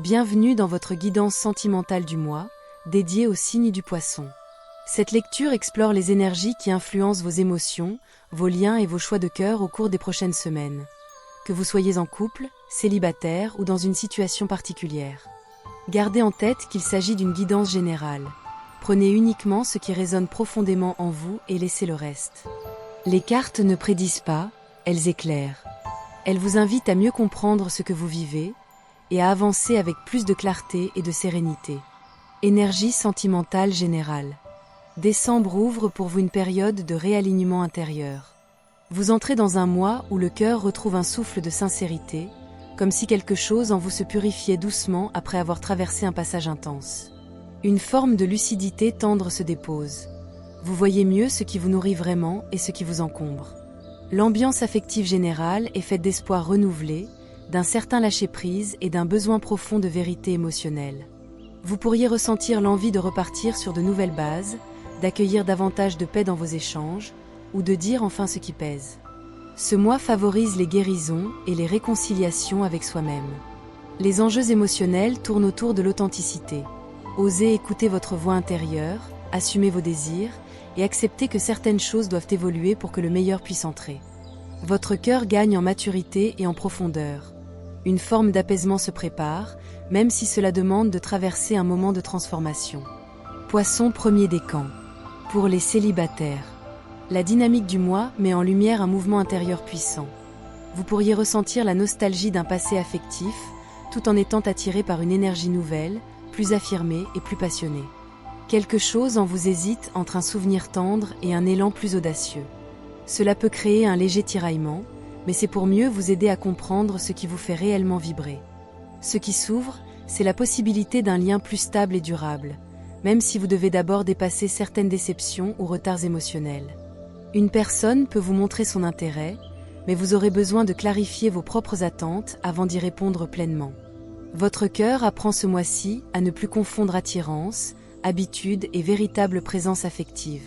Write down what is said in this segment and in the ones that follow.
Bienvenue dans votre guidance sentimentale du mois, dédiée au signe du Poisson. Cette lecture explore les énergies qui influencent vos émotions, vos liens et vos choix de cœur au cours des prochaines semaines. Que vous soyez en couple, célibataire ou dans une situation particulière. Gardez en tête qu'il s'agit d'une guidance générale. Prenez uniquement ce qui résonne profondément en vous et laissez le reste. Les cartes ne prédisent pas, elles éclairent. Elles vous invitent à mieux comprendre ce que vous vivez et à avancer avec plus de clarté et de sérénité. Énergie sentimentale générale. Décembre ouvre pour vous une période de réalignement intérieur. Vous entrez dans un mois où le cœur retrouve un souffle de sincérité, comme si quelque chose en vous se purifiait doucement après avoir traversé un passage intense. Une forme de lucidité tendre se dépose. Vous voyez mieux ce qui vous nourrit vraiment et ce qui vous encombre. L'ambiance affective générale est faite d'espoir renouvelé, d'un certain lâcher-prise et d'un besoin profond de vérité émotionnelle. Vous pourriez ressentir l'envie de repartir sur de nouvelles bases, d'accueillir davantage de paix dans vos échanges, ou de dire enfin ce qui pèse. Ce mois favorise les guérisons et les réconciliations avec soi-même. Les enjeux émotionnels tournent autour de l'authenticité. Osez écouter votre voix intérieure, assumez vos désirs, et acceptez que certaines choses doivent évoluer pour que le meilleur puisse entrer. Votre cœur gagne en maturité et en profondeur. Une forme d'apaisement se prépare, même si cela demande de traverser un moment de transformation. Poisson premier décan. Pour les célibataires. La dynamique du mois met en lumière un mouvement intérieur puissant. Vous pourriez ressentir la nostalgie d'un passé affectif, tout en étant attiré par une énergie nouvelle, plus affirmée et plus passionnée. Quelque chose en vous hésite entre un souvenir tendre et un élan plus audacieux. Cela peut créer un léger tiraillement, mais c'est pour mieux vous aider à comprendre ce qui vous fait réellement vibrer. Ce qui s'ouvre, c'est la possibilité d'un lien plus stable et durable, même si vous devez d'abord dépasser certaines déceptions ou retards émotionnels. Une personne peut vous montrer son intérêt, mais vous aurez besoin de clarifier vos propres attentes avant d'y répondre pleinement. Votre cœur apprend ce mois-ci à ne plus confondre attirance, habitude et véritable présence affective.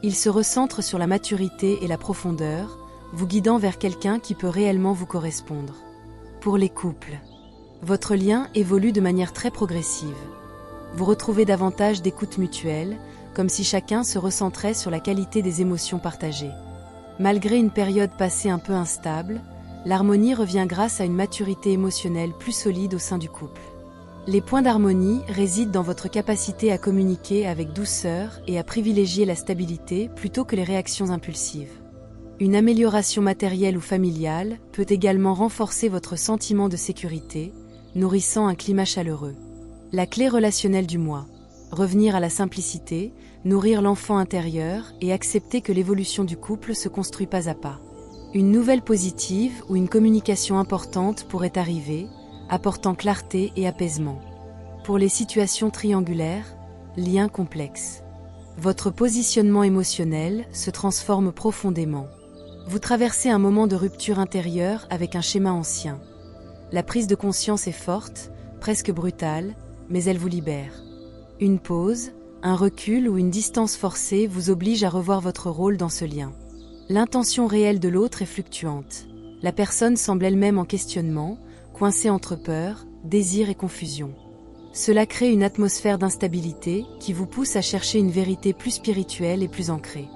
Il se recentre sur la maturité et la profondeur, vous guidant vers quelqu'un qui peut réellement vous correspondre. Pour les couples, votre lien évolue de manière très progressive. Vous retrouvez davantage d'écoute mutuelle, comme si chacun se recentrait sur la qualité des émotions partagées. Malgré une période passée un peu instable, l'harmonie revient grâce à une maturité émotionnelle plus solide au sein du couple. Les points d'harmonie résident dans votre capacité à communiquer avec douceur et à privilégier la stabilité plutôt que les réactions impulsives. Une amélioration matérielle ou familiale peut également renforcer votre sentiment de sécurité, nourrissant un climat chaleureux. La clé relationnelle du mois. Revenir à la simplicité, nourrir l'enfant intérieur et accepter que l'évolution du couple se construit pas à pas. Une nouvelle positive ou une communication importante pourrait arriver, apportant clarté et apaisement. Pour les situations triangulaires, liens complexes. Votre positionnement émotionnel se transforme profondément. Vous traversez un moment de rupture intérieure avec un schéma ancien. La prise de conscience est forte, presque brutale, mais elle vous libère. Une pause, un recul ou une distance forcée vous oblige à revoir votre rôle dans ce lien. L'intention réelle de l'autre est fluctuante. La personne semble elle-même en questionnement, coincée entre peur, désir et confusion. Cela crée une atmosphère d'instabilité qui vous pousse à chercher une vérité plus spirituelle et plus ancrée.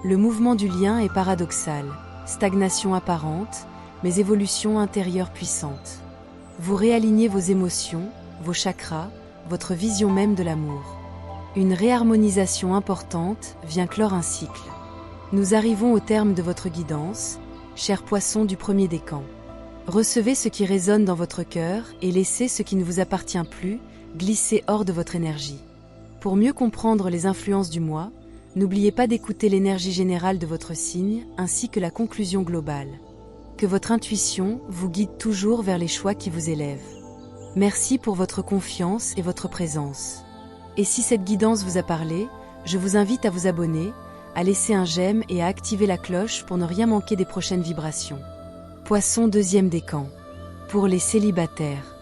Le mouvement du lien est paradoxal, stagnation apparente, mais évolution intérieure puissante. Vous réalignez vos émotions, vos chakras, votre vision même de l'amour. Une réharmonisation importante vient clore un cycle. Nous arrivons au terme de votre guidance, cher Poisson du premier décan. Recevez ce qui résonne dans votre cœur et laissez ce qui ne vous appartient plus glisser hors de votre énergie. Pour mieux comprendre les influences du mois, n'oubliez pas d'écouter l'énergie générale de votre signe ainsi que la conclusion globale. Que votre intuition vous guide toujours vers les choix qui vous élèvent. Merci pour votre confiance et votre présence. Et si cette guidance vous a parlé, je vous invite à vous abonner, à laisser un j'aime et à activer la cloche pour ne rien manquer des prochaines vibrations. Poisson deuxième décan. Pour les célibataires.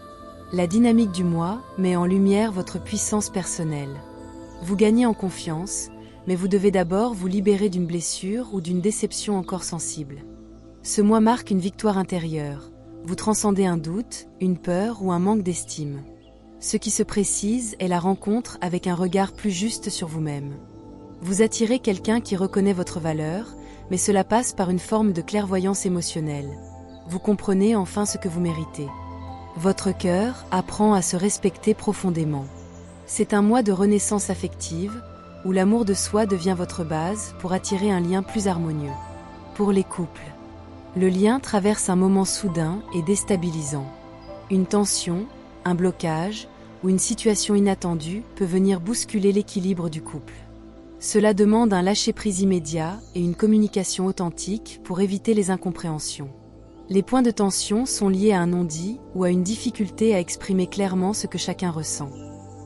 La dynamique du mois met en lumière votre puissance personnelle. Vous gagnez en confiance, mais vous devez d'abord vous libérer d'une blessure ou d'une déception encore sensible. Ce mois marque une victoire intérieure. Vous transcendez un doute, une peur ou un manque d'estime. Ce qui se précise est la rencontre avec un regard plus juste sur vous-même. Vous attirez quelqu'un qui reconnaît votre valeur, mais cela passe par une forme de clairvoyance émotionnelle. Vous comprenez enfin ce que vous méritez. Votre cœur apprend à se respecter profondément. C'est un mois de renaissance affective, où l'amour de soi devient votre base pour attirer un lien plus harmonieux. Pour les couples, le lien traverse un moment soudain et déstabilisant. Une tension, un blocage ou une situation inattendue peut venir bousculer l'équilibre du couple. Cela demande un lâcher-prise immédiat et une communication authentique pour éviter les incompréhensions. Les points de tension sont liés à un non-dit ou à une difficulté à exprimer clairement ce que chacun ressent.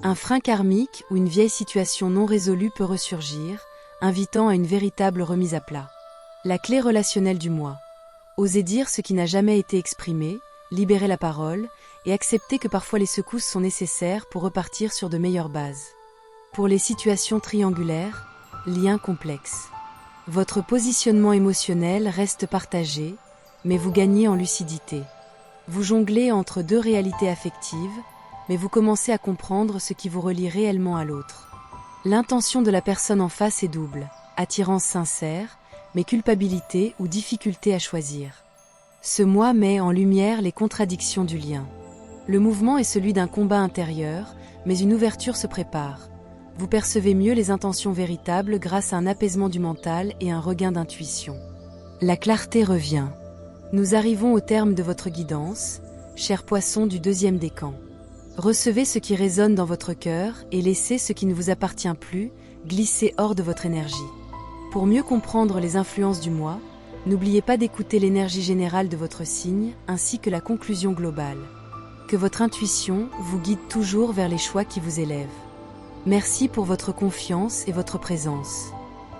Un frein karmique ou une vieille situation non résolue peut ressurgir, invitant à une véritable remise à plat. La clé relationnelle du mois. Osez dire ce qui n'a jamais été exprimé, libérer la parole et accepter que parfois les secousses sont nécessaires pour repartir sur de meilleures bases. Pour les situations triangulaires, lien complexe. Votre positionnement émotionnel reste partagé, mais vous gagnez en lucidité. Vous jonglez entre deux réalités affectives, mais vous commencez à comprendre ce qui vous relie réellement à l'autre. L'intention de la personne en face est double, attirance sincère, mais culpabilité ou difficulté à choisir. Ce mois met en lumière les contradictions du lien. Le mouvement est celui d'un combat intérieur, mais une ouverture se prépare. Vous percevez mieux les intentions véritables grâce à un apaisement du mental et un regain d'intuition. La clarté revient. Nous arrivons au terme de votre guidance, chers poissons du deuxième décan. Recevez ce qui résonne dans votre cœur et laissez ce qui ne vous appartient plus glisser hors de votre énergie. Pour mieux comprendre les influences du mois, n'oubliez pas d'écouter l'énergie générale de votre signe ainsi que la conclusion globale. Que votre intuition vous guide toujours vers les choix qui vous élèvent. Merci pour votre confiance et votre présence.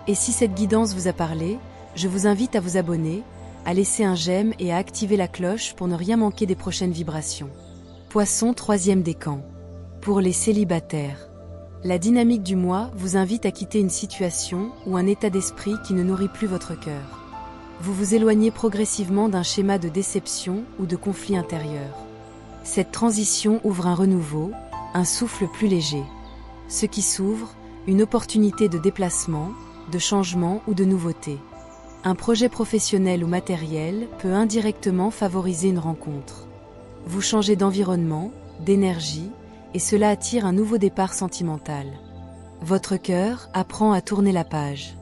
Et si cette guidance vous a parlé, je vous invite à vous abonner, à laisser un j'aime et à activer la cloche pour ne rien manquer des prochaines vibrations. Poisson troisième décan. Pour les célibataires. La dynamique du mois vous invite à quitter une situation ou un état d'esprit qui ne nourrit plus votre cœur. Vous vous éloignez progressivement d'un schéma de déception ou de conflit intérieur. Cette transition ouvre un renouveau, un souffle plus léger. Ce qui s'ouvre, une opportunité de déplacement, de changement ou de nouveauté. Un projet professionnel ou matériel peut indirectement favoriser une rencontre. Vous changez d'environnement, d'énergie, et cela attire un nouveau départ sentimental. Votre cœur apprend à tourner la page.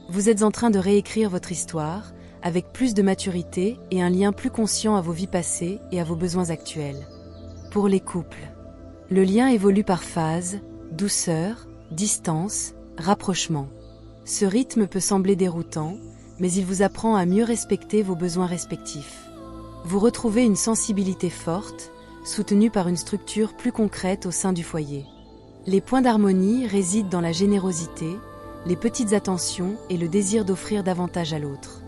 Vous êtes en train de réécrire votre histoire, avec plus de maturité et un lien plus conscient à vos vies passées et à vos besoins actuels. Pour les couples. Le lien évolue par phase, douceur, distance, rapprochement. Ce rythme peut sembler déroutant, mais il vous apprend à mieux respecter vos besoins respectifs. Vous retrouvez une sensibilité forte, soutenue par une structure plus concrète au sein du foyer. Les points d'harmonie résident dans la générosité, les petites attentions et le désir d'offrir davantage à l'autre.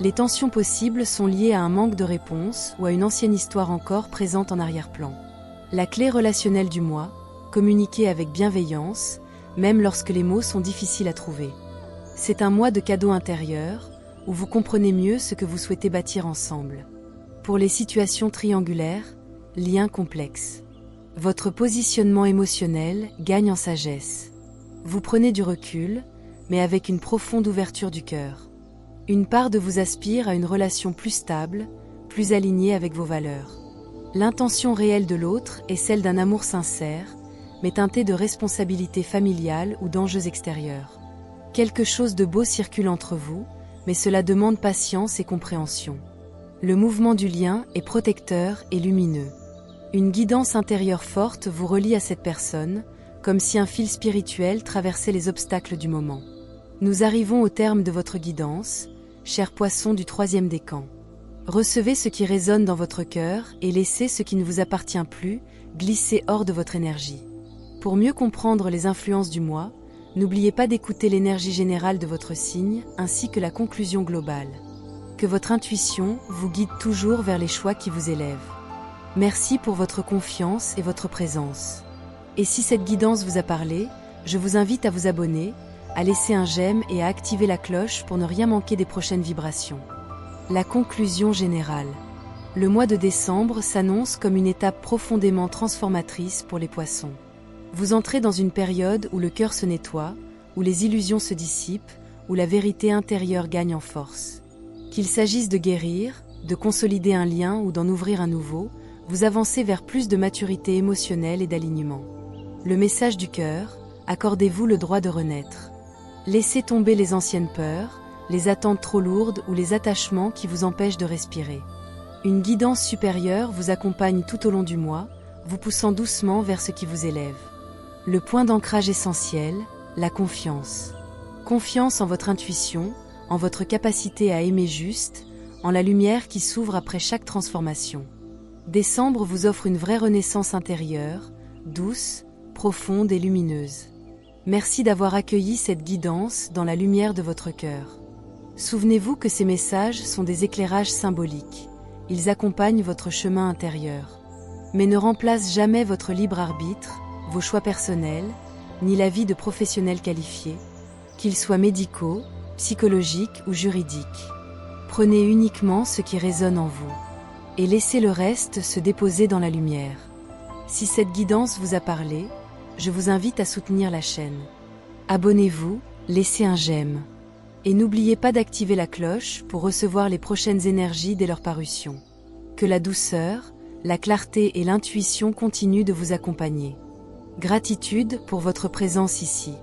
Les tensions possibles sont liées à un manque de réponse ou à une ancienne histoire encore présente en arrière-plan. La clé relationnelle du mois, communiquer avec bienveillance, même lorsque les mots sont difficiles à trouver. C'est un mois de cadeaux intérieurs, où vous comprenez mieux ce que vous souhaitez bâtir ensemble. Pour les situations triangulaires, lien complexe. Votre positionnement émotionnel gagne en sagesse. Vous prenez du recul, mais avec une profonde ouverture du cœur. Une part de vous aspire à une relation plus stable, plus alignée avec vos valeurs. L'intention réelle de l'autre est celle d'un amour sincère, mais teintée de responsabilité familiale ou d'enjeux extérieurs. Quelque chose de beau circule entre vous, mais cela demande patience et compréhension. Le mouvement du lien est protecteur et lumineux. Une guidance intérieure forte vous relie à cette personne, comme si un fil spirituel traversait les obstacles du moment. Nous arrivons au terme de votre guidance, chers poissons du troisième décan. Recevez ce qui résonne dans votre cœur et laissez ce qui ne vous appartient plus glisser hors de votre énergie. Pour mieux comprendre les influences du mois, n'oubliez pas d'écouter l'énergie générale de votre signe ainsi que la conclusion globale. Que votre intuition vous guide toujours vers les choix qui vous élèvent. Merci pour votre confiance et votre présence. Et si cette guidance vous a parlé, je vous invite à vous abonner, à laisser un j'aime et à activer la cloche pour ne rien manquer des prochaines vibrations. La conclusion générale. Le mois de décembre s'annonce comme une étape profondément transformatrice pour les Poissons. Vous entrez dans une période où le cœur se nettoie, où les illusions se dissipent, où la vérité intérieure gagne en force. Qu'il s'agisse de guérir, de consolider un lien ou d'en ouvrir un nouveau, vous avancez vers plus de maturité émotionnelle et d'alignement. Le message du cœur, accordez-vous le droit de renaître. Laissez tomber les anciennes peurs, les attentes trop lourdes ou les attachements qui vous empêchent de respirer. Une guidance supérieure vous accompagne tout au long du mois, vous poussant doucement vers ce qui vous élève. Le point d'ancrage essentiel, la confiance. Confiance en votre intuition, en votre capacité à aimer juste, en la lumière qui s'ouvre après chaque transformation. Décembre vous offre une vraie renaissance intérieure, douce, profonde et lumineuse. Merci d'avoir accueilli cette guidance dans la lumière de votre cœur. Souvenez-vous que ces messages sont des éclairages symboliques. Ils accompagnent votre chemin intérieur. Mais ne remplacent jamais votre libre arbitre, vos choix personnels, ni l'avis de professionnels qualifiés, qu'ils soient médicaux, psychologiques ou juridiques. Prenez uniquement ce qui résonne en vous, et laissez le reste se déposer dans la lumière. Si cette guidance vous a parlé, je vous invite à soutenir la chaîne. Abonnez-vous, laissez un j'aime. Et n'oubliez pas d'activer la cloche pour recevoir les prochaines énergies dès leur parution. Que la douceur, la clarté et l'intuition continuent de vous accompagner. Gratitude pour votre présence ici.